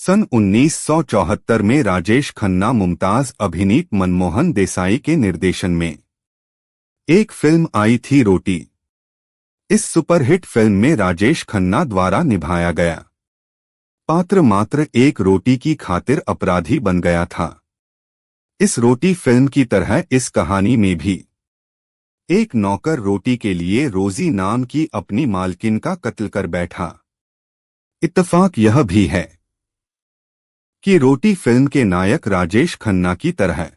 सन 1974 में राजेश खन्ना मुमताज अभिनीत मनमोहन देसाई के निर्देशन में एक फिल्म आई थी रोटी। इस सुपरहिट फिल्म में राजेश खन्ना द्वारा निभाया गया पात्र मात्र एक रोटी की खातिर अपराधी बन गया था। इस रोटी फिल्म की तरह इस कहानी में भी एक नौकर रोटी के लिए रोजी नाम की अपनी मालकिन का कत्ल कर बैठा। इत्तेफाक यह भी है कि रोटी फिल्म के नायक राजेश खन्ना की तरह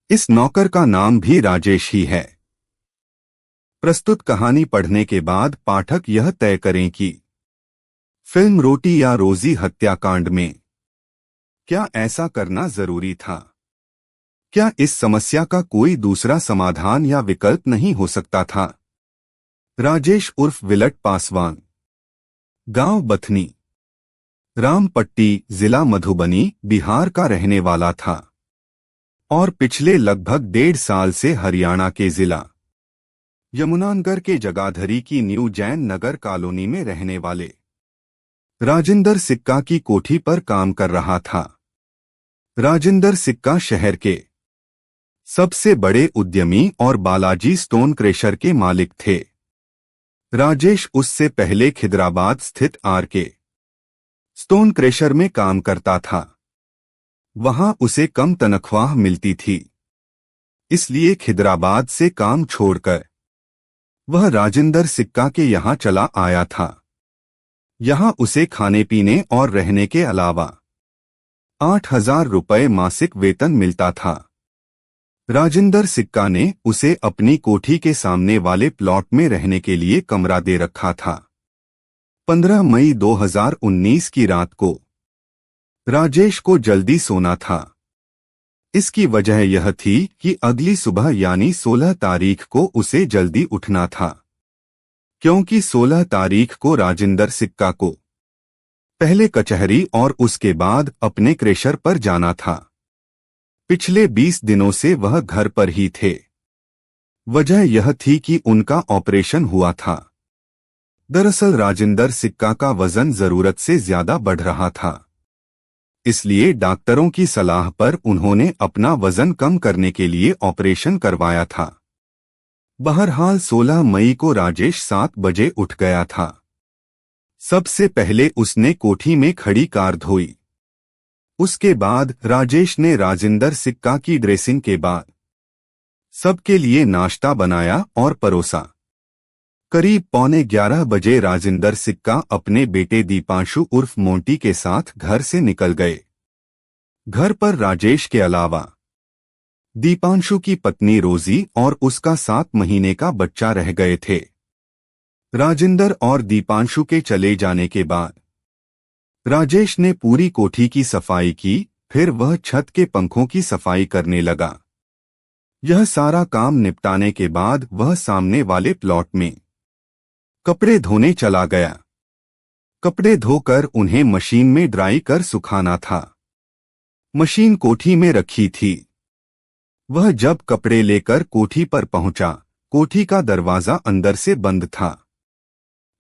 इस नौकर का नाम भी राजेश ही है। प्रस्तुत कहानी पढ़ने के बाद पाठक यह तय करें कि फिल्म रोटी या रोजी हत्याकांड में क्या ऐसा करना जरूरी था। क्या इस समस्या का कोई दूसरा समाधान या विकल्प नहीं हो सकता था। राजेश उर्फ विलट पासवान, गांव बथनी, रामपट्टी, जिला मधुबनी, बिहार का रहने वाला था और पिछले लगभग 1.5 साल से हरियाणा के जिला यमुनानगर के जगाधरी की न्यू जैन नगर कॉलोनी में रहने वाले राजिंदर सिक्का की कोठी पर काम कर रहा था। राजिंदर सिक्का शहर के सबसे बड़े उद्यमी और बालाजी स्टोन क्रेशर के मालिक थे। राजेश उससे पहले खिदराबाद स्थित आर.के. स्टोन क्रेशर में काम करता था। वहां उसे कम तनख्वाह मिलती थी, इसलिए खिदराबाद से काम छोड़कर वह राजिंदर सिक्का के यहां चला आया था। यहां उसे खाने पीने और रहने के अलावा 8,000 रुपये मासिक वेतन मिलता था। राजिंदर सिक्का ने उसे अपनी कोठी के सामने वाले प्लॉट में रहने के लिए कमरा दे रखा था। 15 मई 2019 की रात को राजेश को जल्दी सोना था। इसकी वजह यह थी कि अगली सुबह यानी 16 तारीख को उसे जल्दी उठना था, क्योंकि 16 तारीख को राजिंदर सिक्का को पहले कचहरी और उसके बाद अपने क्रेशर पर जाना था। पिछले 20 दिनों से वह घर पर ही थे। वजह यह थी कि उनका ऑपरेशन हुआ था। दरअसल राजिंदर सिक्का का वजन जरूरत से ज्यादा बढ़ रहा था, इसलिए डॉक्टरों की सलाह पर उन्होंने अपना वजन कम करने के लिए ऑपरेशन करवाया था। बहरहाल 16 मई को राजेश 7 बजे उठ गया था। सबसे पहले उसने कोठी में खड़ी कार धोई। उसके बाद राजेश ने राजिंदर सिक्का की ड्रेसिंग के बाद सबके लिए नाश्ता बनाया और परोसा। करीब 10:45 बजे राजिंदर सिक्का अपने बेटे दीपांशु उर्फ मोंटी के साथ घर से निकल गए। घर पर राजेश के अलावा दीपांशु की पत्नी रोजी और उसका 7 महीने का बच्चा रह गए थे। राजिंदर और दीपांशु के चले जाने के बाद राजेश ने पूरी कोठी की सफाई की, फिर वह छत के पंखों की सफाई करने लगा। यह सारा काम निपटाने के बाद वह सामने वाले प्लॉट में कपड़े धोने चला गया। कपड़े धोकर उन्हें मशीन में ड्राई कर सुखाना था। मशीन कोठी में रखी थी। वह जब कपड़े लेकर कोठी पर पहुंचा, कोठी का दरवाजा अंदर से बंद था।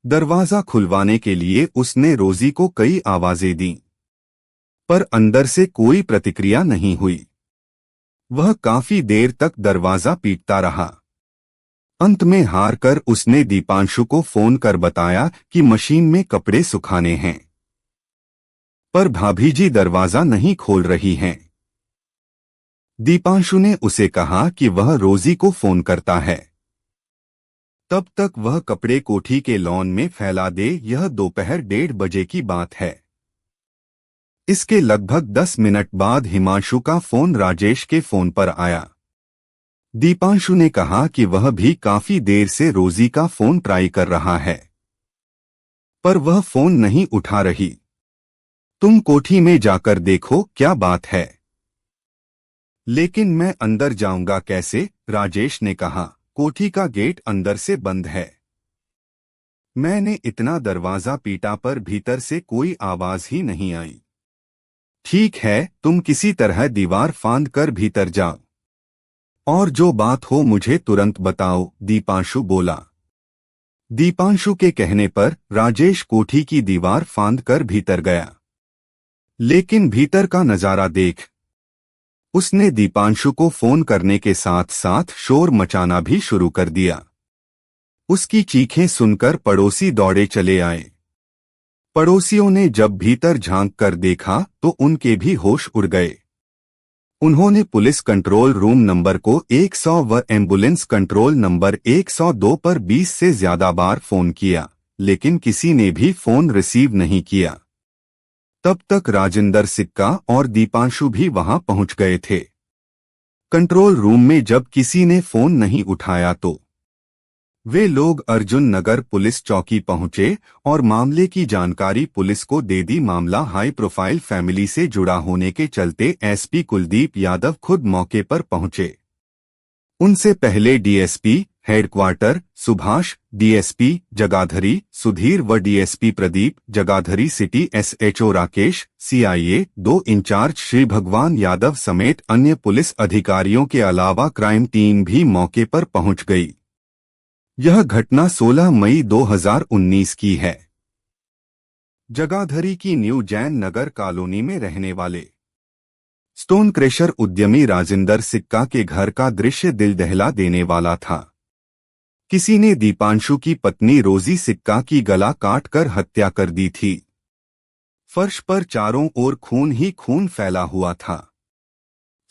दरवाजा खुलवाने के लिए उसने रोजी को कई आवाजें दी, पर अंदर से कोई प्रतिक्रिया नहीं हुई। वह काफी देर तक दरवाजा पीटता रहा। अंत में हार कर उसने दीपांशु को फोन कर बताया कि मशीन में कपड़े सुखाने हैं, पर भाभी जी दरवाजा नहीं खोल रही हैं। दीपांशु ने उसे कहा कि वह रोजी को फोन करता है, तब तक वह कपड़े कोठी के लॉन में फैला दे। यह दोपहर 1:30 बजे की बात है। इसके लगभग 10 मिनट बाद हिमांशु का फोन राजेश के फोन पर आया। दीपांशु ने कहा कि वह भी काफी देर से रोजी का फोन ट्राई कर रहा है, पर वह फोन नहीं उठा रही। तुम कोठी में जाकर देखो क्या बात है। लेकिन मैं अंदर जाऊंगा कैसे, राजेश ने कहा। कोठी का गेट अंदर से बंद है। मैंने इतना दरवाजा पीटा पर भीतर से कोई आवाज ही नहीं आई। ठीक है, तुम किसी तरह दीवार फांद कर भीतर जाओ और जो बात हो मुझे तुरंत बताओ, दीपांशु बोला। दीपांशु के कहने पर राजेश कोठी की दीवार फांद कर भीतर गया। लेकिन भीतर का नजारा देख उसने दीपांशु को फोन करने के साथ साथ शोर मचाना भी शुरू कर दिया। उसकी चीखें सुनकर पड़ोसी दौड़े चले आए। पड़ोसियों ने जब भीतर झांक कर देखा तो उनके भी होश उड़ गए। उन्होंने पुलिस कंट्रोल रूम नंबर को 100 व एम्बुलेंस कंट्रोल नंबर 102 पर 20 से ज्यादा बार फोन किया, लेकिन किसी ने भी फोन रिसीव नहीं किया। तब तक राजेंद्र सिक्का और दीपांशु भी वहां पहुंच गए थे। कंट्रोल रूम में जब किसी ने फोन नहीं उठाया तो वे लोग अर्जुन नगर पुलिस चौकी पहुंचे और मामले की जानकारी पुलिस को दे दी। मामला हाई प्रोफाइल फैमिली से जुड़ा होने के चलते एसपी कुलदीप यादव खुद मौके पर पहुंचे। उनसे पहले DSP headquarter Subhash, DSP Jagadhri Sudhir व DSP Pradeep, Jagadhri city SHO Rakesh, CIA 2 incharge Shri Bhagwan Yadav समेत अन्य पुलिस अधिकारियों के अलावा क्राइम टीम भी मौके पर पहुंच गई। यह घटना 16 मई 2019 की है। जगाधरी की न्यू जैन नगर कॉलोनी में रहने वाले स्टोन क्रेशर उद्यमी राजेंद्र सिक्का के घर का दृश्य दिल दहला देने वाला था। किसी ने दीपांशु की पत्नी रोजी सिक्का की गला काटकर हत्या कर दी थी। फर्श पर चारों ओर खून ही खून फैला हुआ था।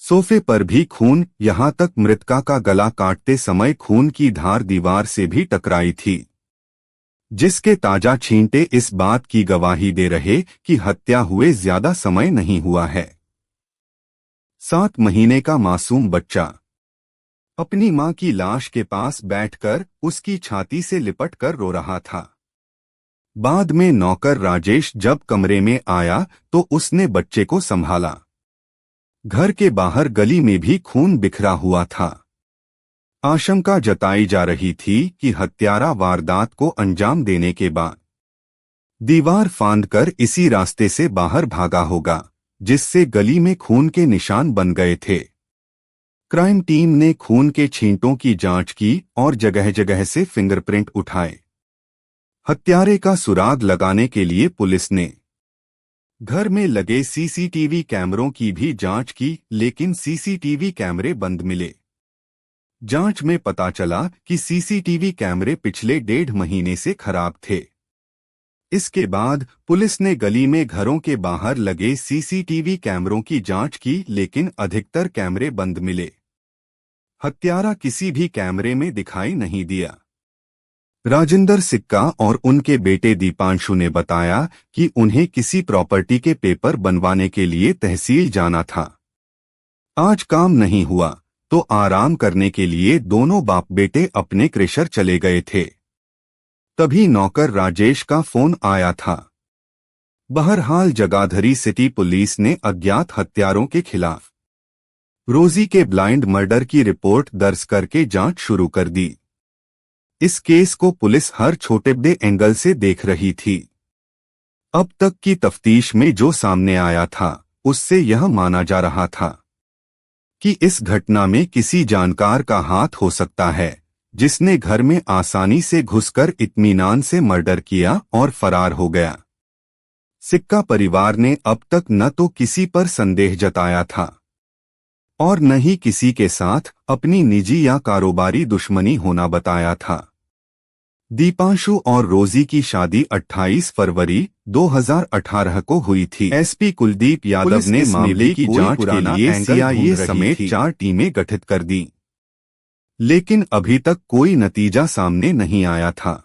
सोफे पर भी खून, यहां तक मृतका का गला काटते समय खून की धार दीवार से भी टकराई थी, जिसके ताजा छींटे इस बात की गवाही दे रहे कि हत्या हुए ज्यादा समय नहीं हुआ है। 7 महीने का मासूम बच्चा अपनी मां की लाश के पास बैठकर उसकी छाती से लिपटकर रो रहा था। बाद में नौकर राजेश जब कमरे में आया तो उसने बच्चे को संभाला। घर के बाहर गली में भी खून बिखरा हुआ था। आशंका जताई जा रही थी कि हत्यारा वारदात को अंजाम देने के बाद दीवार फांदकर इसी रास्ते से बाहर भागा होगा, जिससे गली में खून के निशान बन गए थे। क्राइम टीम ने खून के छींटों की जांच की और जगह जगह से फिंगरप्रिंट उठाए। हत्यारे का सुराग लगाने के लिए पुलिस ने घर में लगे सीसीटीवी कैमरों की भी जांच की, लेकिन सीसीटीवी कैमरे बंद मिले। जांच में पता चला कि सीसीटीवी कैमरे पिछले 1.5 महीने से खराब थे। इसके बाद पुलिस ने गली में घरों के बाहर लगे सीसीटीवी कैमरों की जांच की, लेकिन अधिकतर कैमरे बंद मिले। हत्यारा किसी भी कैमरे में दिखाई नहीं दिया। राजेंद्र सिक्का और उनके बेटे दीपांशु ने बताया कि उन्हें किसी प्रॉपर्टी के पेपर बनवाने के लिए तहसील जाना था। आज काम नहीं हुआ तो आराम करने के लिए दोनों बाप बेटे अपने क्रेशर चले गए थे। तभी नौकर राजेश का फोन आया था। बहरहाल जगाधरी सिटी पुलिस ने अज्ञात हत्यारों के खिलाफ रोजी के ब्लाइंड मर्डर की रिपोर्ट दर्ज करके जांच शुरू कर दी। इस केस को पुलिस हर छोटे बड़े एंगल से देख रही थी। अब तक की तफ्तीश में जो सामने आया था उससे यह माना जा रहा था कि इस घटना में किसी जानकार का हाथ हो सकता है, जिसने घर में आसानी से घुसकर इत्मीनान से मर्डर किया और फरार हो गया। सिक्का परिवार ने अब तक न तो किसी पर संदेह जताया था और न ही किसी के साथ अपनी निजी या कारोबारी दुश्मनी होना बताया था। दीपांशु और रोजी की शादी 28 फरवरी 2018 को हुई थी। एसपी कुलदीप यादव ने मामले की जांच के लिए सीआईए समेत 4 टीमें गठित कर दी, लेकिन अभी तक कोई नतीजा सामने नहीं आया था।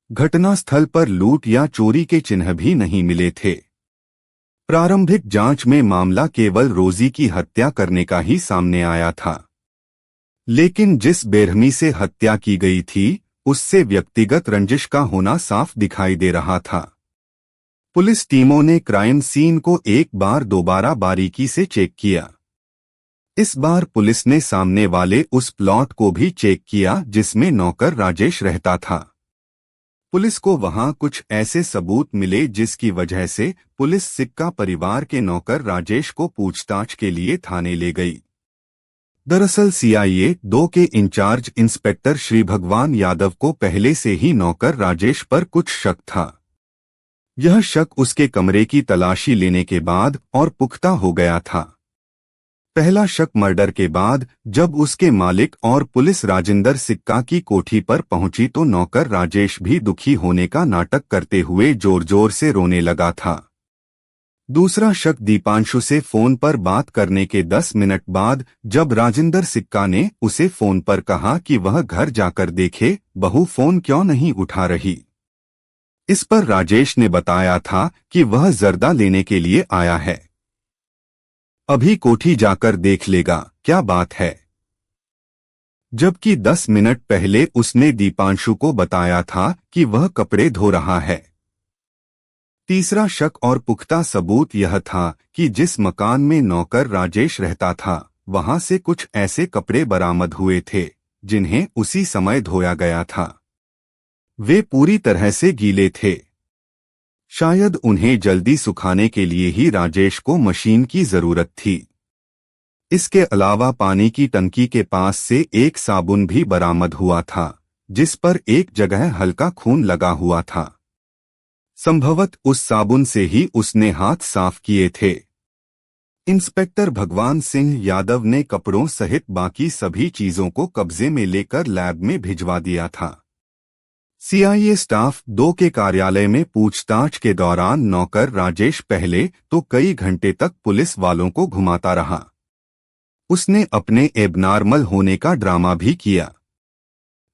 घटनास्थल पर लूट या चोरी के चिन्ह भी नहीं मिले थे। प्रारंभिक जांच में मामला केवल रोजी की हत्या करने का ही सामने आया था, लेकिन जिस बेरहमी से हत्या की गई थी उससे व्यक्तिगत रंजिश का होना साफ दिखाई दे रहा था। पुलिस टीमों ने क्राइम सीन को एक बार दोबारा बारीकी से चेक किया। इस बार पुलिस ने सामने वाले उस प्लॉट को भी चेक किया जिसमें नौकर राजेश रहता था। पुलिस को वहां कुछ ऐसे सबूत मिले जिसकी वजह से पुलिस सिक्का परिवार के नौकर राजेश को पूछताछ के लिए थाने ले गई। दरअसल सीआईए 2 के इंचार्ज इंस्पेक्टर श्री भगवान यादव को पहले से ही नौकर राजेश पर कुछ शक था। यह शक उसके कमरे की तलाशी लेने के बाद और पुख्ता हो गया था। पहला शक मर्डर के बाद जब उसके मालिक और पुलिस राजेंद्र सिक्का की कोठी पर पहुंची तो नौकर राजेश भी दुखी होने का नाटक करते हुए जोर जोर से रोने लगा था। दूसरा शक दीपांशु से फोन पर बात करने के 10 मिनट बाद जब राजेंद्र सिक्का ने उसे फोन पर कहा कि वह घर जाकर देखे बहू फोन क्यों नहीं उठा रही। इस पर राजेश ने बताया था कि वह जर्दा लेने के लिए आया है, अभी कोठी जाकर देख लेगा क्या बात है। जबकि 10 मिनट पहले उसने दीपांशु को बताया था कि वह कपड़े धो रहा है। तीसरा शक और पुख्ता सबूत यह था कि जिस मकान में नौकर राजेश रहता था वहां से कुछ ऐसे कपड़े बरामद हुए थे जिन्हें उसी समय धोया गया था। वे पूरी तरह से गीले थे। शायद उन्हें जल्दी सुखाने के लिए ही राजेश को मशीन की जरूरत थी। इसके अलावा पानी की टंकी के पास से एक साबुन भी बरामद हुआ था जिस पर एक जगह हल्का खून लगा हुआ था। संभवत उस साबुन से ही उसने हाथ साफ किए थे। इंस्पेक्टर भगवान सिंह यादव ने कपड़ों सहित बाकी सभी चीजों को कब्जे में लेकर लैब में भिजवा दिया था। सीआईए स्टाफ 2 के कार्यालय में पूछताछ के दौरान नौकर राजेश पहले तो कई घंटे तक पुलिस वालों को घुमाता रहा। उसने अपने एबनॉर्मल होने का ड्रामा भी किया,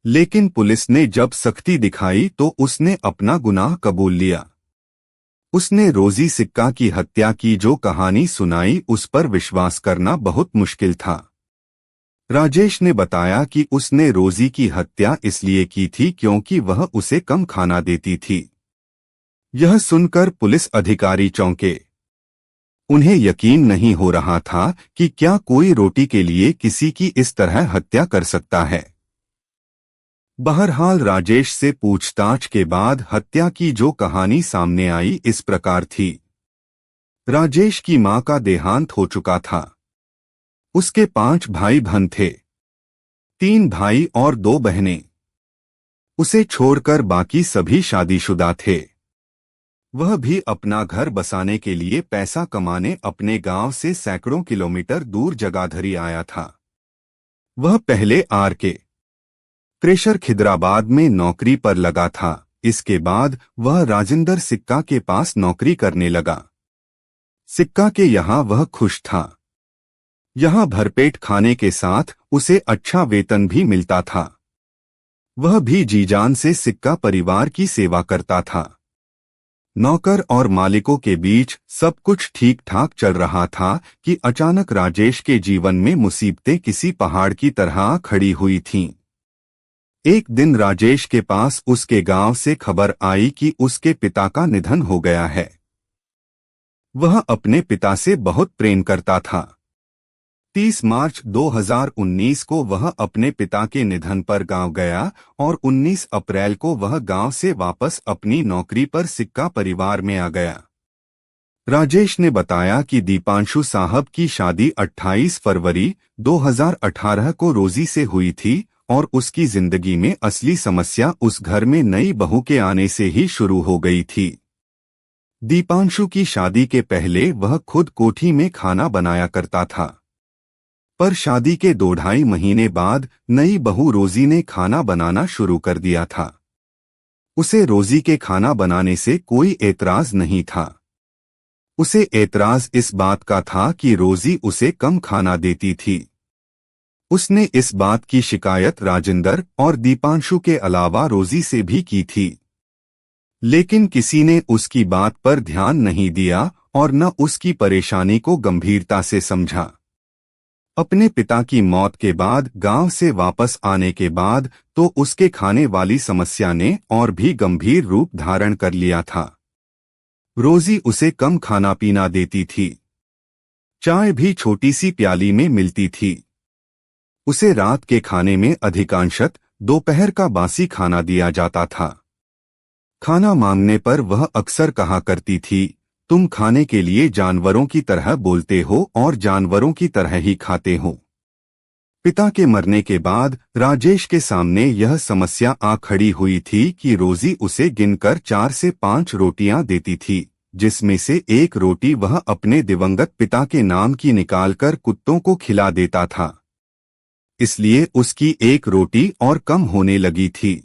लेकिन पुलिस ने जब सख्ती दिखाई तो उसने अपना गुनाह कबूल लिया। उसने रोजी सिक्का की हत्या की जो कहानी सुनाई उस पर विश्वास करना बहुत मुश्किल था। राजेश ने बताया कि उसने रोजी की हत्या इसलिए की थी क्योंकि वह उसे कम खाना देती थी। यह सुनकर पुलिस अधिकारी चौंके। उन्हें यकीन नहीं हो रहा था कि क्या कोई रोटी के लिए किसी की इस तरह हत्या कर सकता है। बहरहाल राजेश से पूछताछ के बाद हत्या की जो कहानी सामने आई इस प्रकार थी। राजेश की मां का देहांत हो चुका था। उसके 5 भाई बहन थे, 3 भाई और 2 बहनें। उसे छोड़कर बाकी सभी शादीशुदा थे। वह भी अपना घर बसाने के लिए पैसा कमाने अपने गांव से सैकड़ों किलोमीटर दूर जगाधरी आया था। वह पहले आर.के. क्रेशर खिदराबाद में नौकरी पर लगा था। इसके बाद वह राजेंद्र सिक्का के पास नौकरी करने लगा। सिक्का के यहाँ वह खुश था। यहाँ भरपेट खाने के साथ उसे अच्छा वेतन भी मिलता था। वह भी जी-जान से सिक्का परिवार की सेवा करता था। नौकर और मालिकों के बीच सब कुछ ठीक ठाक चल रहा था कि अचानक राजेश के जीवन में मुसीबतें किसी पहाड़ की तरह खड़ी हुई थीं। एक दिन राजेश के पास उसके गांव से खबर आई कि उसके पिता का निधन हो गया है। वह अपने पिता से बहुत प्रेम करता था। 30 मार्च 2019 को वह अपने पिता के निधन पर गांव गया और 19 अप्रैल को वह गांव से वापस अपनी नौकरी पर सिक्का परिवार में आ गया। राजेश ने बताया कि दीपांशु साहब की शादी 28 फरवरी 2018 को रोजी से हुई थी और उसकी जिंदगी में असली समस्या उस घर में नई बहू के आने से ही शुरू हो गई थी। दीपांशु की शादी के पहले वह खुद कोठी में खाना बनाया करता था, पर शादी के 2-2.5 महीने बाद नई बहू रोजी ने खाना बनाना शुरू कर दिया था। उसे रोजी के खाना बनाने से कोई एतराज नहीं था। उसे एतराज इस बात का था कि रोजी उसे कम खाना देती थी। उसने इस बात की शिकायत राजेंद्र और दीपांशु के अलावा रोजी से भी की थी, लेकिन किसी ने उसकी बात पर ध्यान नहीं दिया और न उसकी परेशानी को गंभीरता से समझा। अपने पिता की मौत के बाद गांव से वापस आने के बाद तो उसके खाने वाली समस्या ने और भी गंभीर रूप धारण कर लिया था। रोजी उसे कम खाना पीना देती थी। चाय भी छोटी सी प्याली में मिलती थी। उसे रात के खाने में अधिकांशत दोपहर का बासी खाना दिया जाता था। खाना मांगने पर वह अक्सर कहा करती थी, तुम खाने के लिए जानवरों की तरह बोलते हो और जानवरों की तरह ही खाते हो। पिता के मरने के बाद राजेश के सामने यह समस्या आ खड़ी हुई थी कि रोजी उसे गिनकर 4 से 5 रोटियां देती थी, जिसमें से एक रोटी वह अपने दिवंगत पिता के नाम की निकालकर कुत्तों को खिला देता था। इसलिए उसकी एक रोटी और कम होने लगी थी।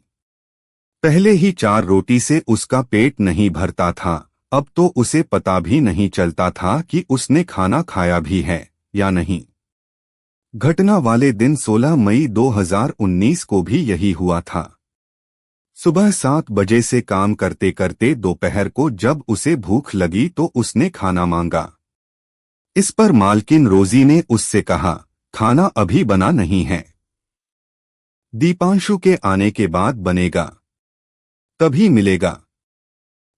पहले ही 4 रोटी से उसका पेट नहीं भरता था, अब तो उसे पता भी नहीं चलता था कि उसने खाना खाया भी है या नहीं। घटना वाले दिन 16 मई 2019 को भी यही हुआ था। सुबह 7 बजे से काम करते करते दोपहर को जब उसे भूख लगी तो उसने खाना मांगा। इस पर मालकिन रोजी ने उससे कहा, खाना अभी बना नहीं है, दीपांशु के आने के बाद बनेगा, तभी मिलेगा।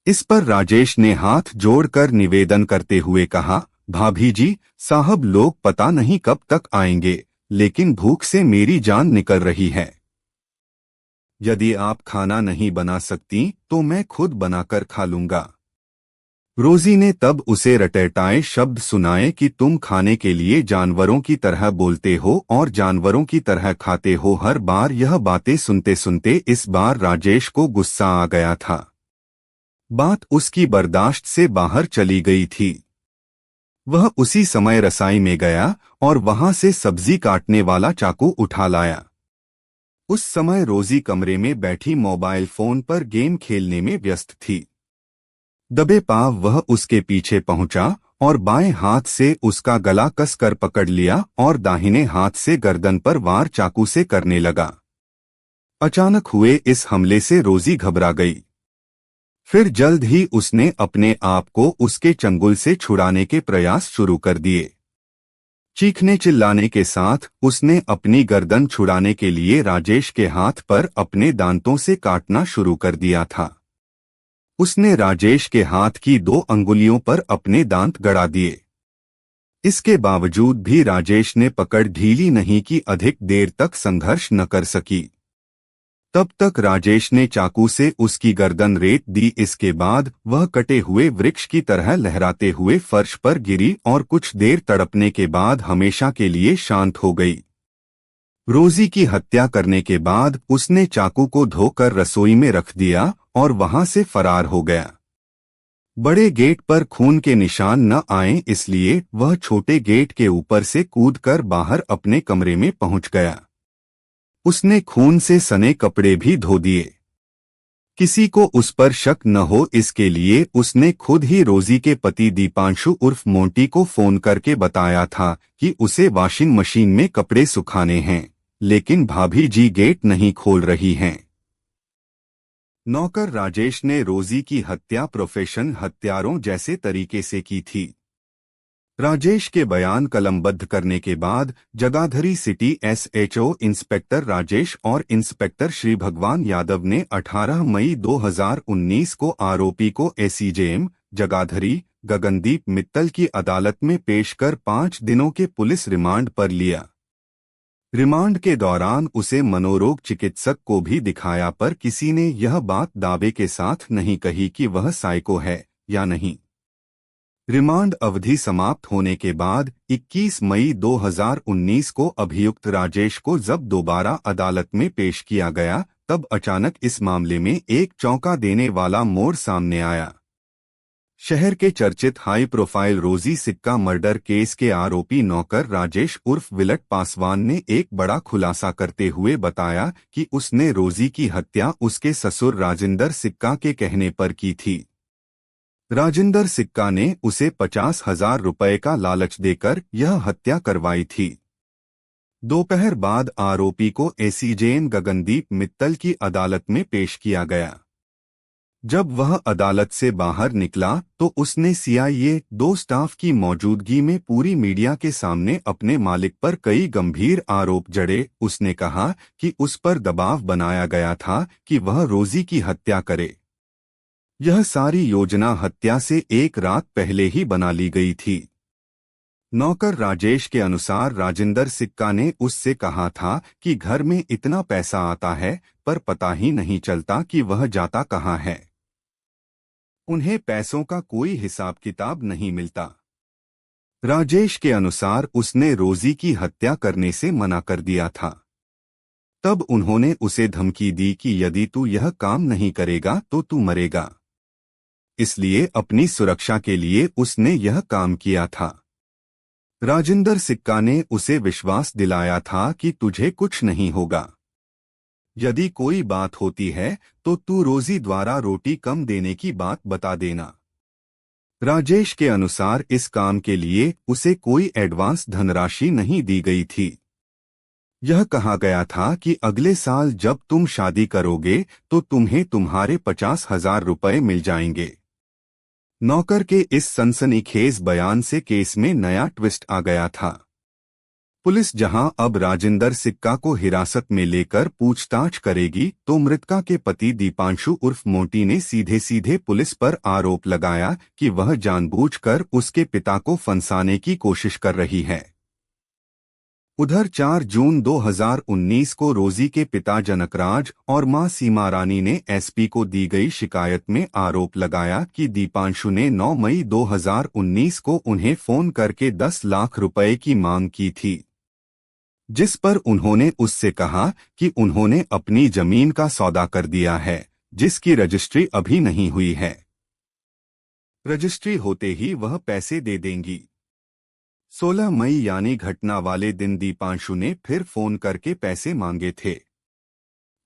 इस पर राजेश ने हाथ जोड़कर निवेदन करते हुए कहा, भाभी जी, साहब लोग पता नहीं कब तक आएंगे, लेकिन भूख से मेरी जान निकल रही है। यदि आप खाना नहीं बना सकती तो मैं खुद बनाकर खा लूंगा। रोजी ने तब उसे रटैटाए शब्द सुनाए कि तुम खाने के लिए जानवरों की तरह बोलते हो और जानवरों की तरह खाते हो। हर बार यह बातें सुनते सुनते इस बार राजेश को गुस्सा आ गया था। बात उसकी बर्दाश्त से बाहर चली गई थी। वह उसी समय रसाई में गया और वहां से सब्जी काटने वाला चाकू उठा लाया। उस समय रोजी कमरे में बैठी मोबाइल फोन पर गेम खेलने में व्यस्त थी। दबे पांव वह उसके पीछे पहुंचा और बाएं हाथ से उसका गला कसकर पकड़ लिया और दाहिने हाथ से गर्दन पर वार चाकू से करने लगा। अचानक हुए इस हमले से रोजी घबरा गई। फिर जल्द ही उसने अपने आप को उसके चंगुल से छुड़ाने के प्रयास शुरू कर दिए। चीखने चिल्लाने के साथ उसने अपनी गर्दन छुड़ाने के लिए राजेश के हाथ पर अपने दांतों से काटना शुरू कर दिया था। उसने राजेश के हाथ की 2 अंगुलियों पर अपने दांत गड़ा दिए। इसके बावजूद भी राजेश ने पकड़ ढीली नहीं की, अधिक देर तक संघर्ष न कर सकी। तब तक राजेश ने चाकू से उसकी गर्दन रेत दी। इसके बाद वह कटे हुए वृक्ष की तरह लहराते हुए फर्श पर गिरी और कुछ देर तड़पने के बाद हमेशा के लिए शांत हो गई। रोजी की हत्या करने के बाद उसने चाकू को धोकर रसोई में रख दिया और वहां से फरार हो गया। बड़े गेट पर खून के निशान न आए, इसलिए वह छोटे गेट के ऊपर से कूदकर बाहर अपने कमरे में पहुंच गया। उसने खून से सने कपड़े भी धो दिए। किसी को उस पर शक न हो इसके लिए उसने खुद ही रोजी के पति दीपांशु उर्फ मोंटी को फोन करके बताया था कि उसे वॉशिंग मशीन में कपड़े सुखाने हैं, लेकिन भाभी जी गेट नहीं खोल रही हैं। नौकर राजेश ने रोजी की हत्या प्रोफेशन हत्यारों जैसे तरीके से की थी। राजेश के बयान कलमबद्ध करने के बाद Jagadhri city SHO inspector Rajesh और इंस्पेक्टर श्री भगवान यादव ने 18 मई 2019 को आरोपी को एसीजेएम जगाधरी गगनदीप मित्तल की अदालत में पेश कर 5 दिनों के पुलिस रिमांड पर लिया। रिमांड के दौरान उसे मनोरोग चिकित्सक को भी दिखाया, पर किसी ने यह बात दावे के साथ नहीं कही कि वह साइको है या नहीं। रिमांड अवधि समाप्त होने के बाद 21 मई 2019 को अभियुक्त राजेश को जब दोबारा अदालत में पेश किया गया, तब अचानक इस मामले में एक चौंका देने वाला मोड़ सामने आया। शहर के चर्चित हाई प्रोफाइल रोजी सिक्का मर्डर केस के आरोपी नौकर राजेश उर्फ विलट पासवान ने एक बड़ा खुलासा करते हुए बताया कि उसने रोजी की हत्या उसके ससुर राजिंदर सिक्का के कहने पर की थी। राजिंदर सिक्का ने उसे 50,000 रुपए का लालच देकर यह हत्या करवाई थी। दोपहर बाद आरोपी को एसीजेएम गगनदीप मित्तल की अदालत में पेश किया गया। जब वह अदालत से बाहर निकला तो उसने सीआईए 2 स्टाफ की मौजूदगी में पूरी मीडिया के सामने अपने मालिक पर कई गंभीर आरोप जड़े। उसने कहा कि उस पर दबाव बनाया गया था कि वह रोजी की हत्या करे। यह सारी योजना हत्या से एक रात पहले ही बना ली गई थी। नौकर राजेश के अनुसार राजिंदर सिक्का ने उससे कहा था कि घर में इतना पैसा आता है पर पता ही नहीं चलता कि वह जाता कहाँ है। उन्हें पैसों का कोई हिसाब किताब नहीं मिलता। राजेश के अनुसार उसने रोजी की हत्या करने से मना कर दिया था। तब उन्होंने उसे धमकी दी कि यदि तू यह काम नहीं करेगा तो तू मरेगा। इसलिए अपनी सुरक्षा के लिए उसने यह काम किया था। राजिंदर सिक्का ने उसे विश्वास दिलाया था कि तुझे कुछ नहीं होगा। यदि कोई बात होती है तो तू रोजी द्वारा रोटी कम देने की बात बता देना। राजेश के अनुसार इस काम के लिए उसे कोई एडवांस धनराशि नहीं दी गई थी। यह कहा गया था कि अगले साल जब तुम शादी करोगे तो तुम्हें तुम्हारे 50,000 रुपए मिल जाएंगे। नौकर के इस सनसनीखेज बयान से केस में नया ट्विस्ट आ गया था। पुलिस जहां अब राजिंदर सिक्का को हिरासत में लेकर पूछताछ करेगी तो मृतका के पति दीपांशु उर्फ मोटी ने सीधे सीधे पुलिस पर आरोप लगाया कि वह जानबूझकर उसके पिता को फंसाने की कोशिश कर रही है। उधर 4 जून 2019 को रोजी के पिता जनकराज और मां सीमा रानी ने एसपी को दी गई शिकायत में आरोप लगाया कि दीपांशु ने 9 मई 2019 को उन्हें फोन करके 10 लाख रुपए की मांग की थी, जिस पर उन्होंने उससे कहा कि उन्होंने अपनी जमीन का सौदा कर दिया है, जिसकी रजिस्ट्री अभी नहीं हुई है। रजिस्ट्री होते ही वह पैसे दे देंगी। 16 मई यानी घटना वाले दिन दीपांशु ने फिर फोन करके पैसे मांगे थे।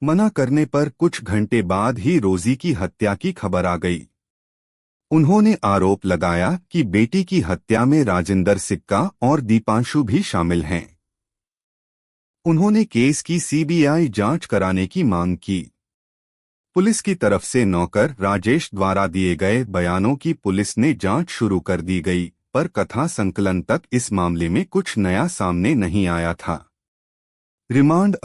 मना करने पर कुछ घंटे बाद ही रोजी की हत्या की खबर आ गई। उन्होंने आरोप लगाया कि बेटी की हत्या में राजिंदर सिक्का और दीपांशु भी शामिल हैं। उन्होंने केस की सीबीआई जांच कराने की मांग की। पुलिस की तरफ से नौकर राजेश द्वारा दिए गए बयानों की पुलिस ने जांच शुरू कर दी गई, पर कथा संकलन तक इस मामले में कुछ नया सामने नहीं आया था। रिमांड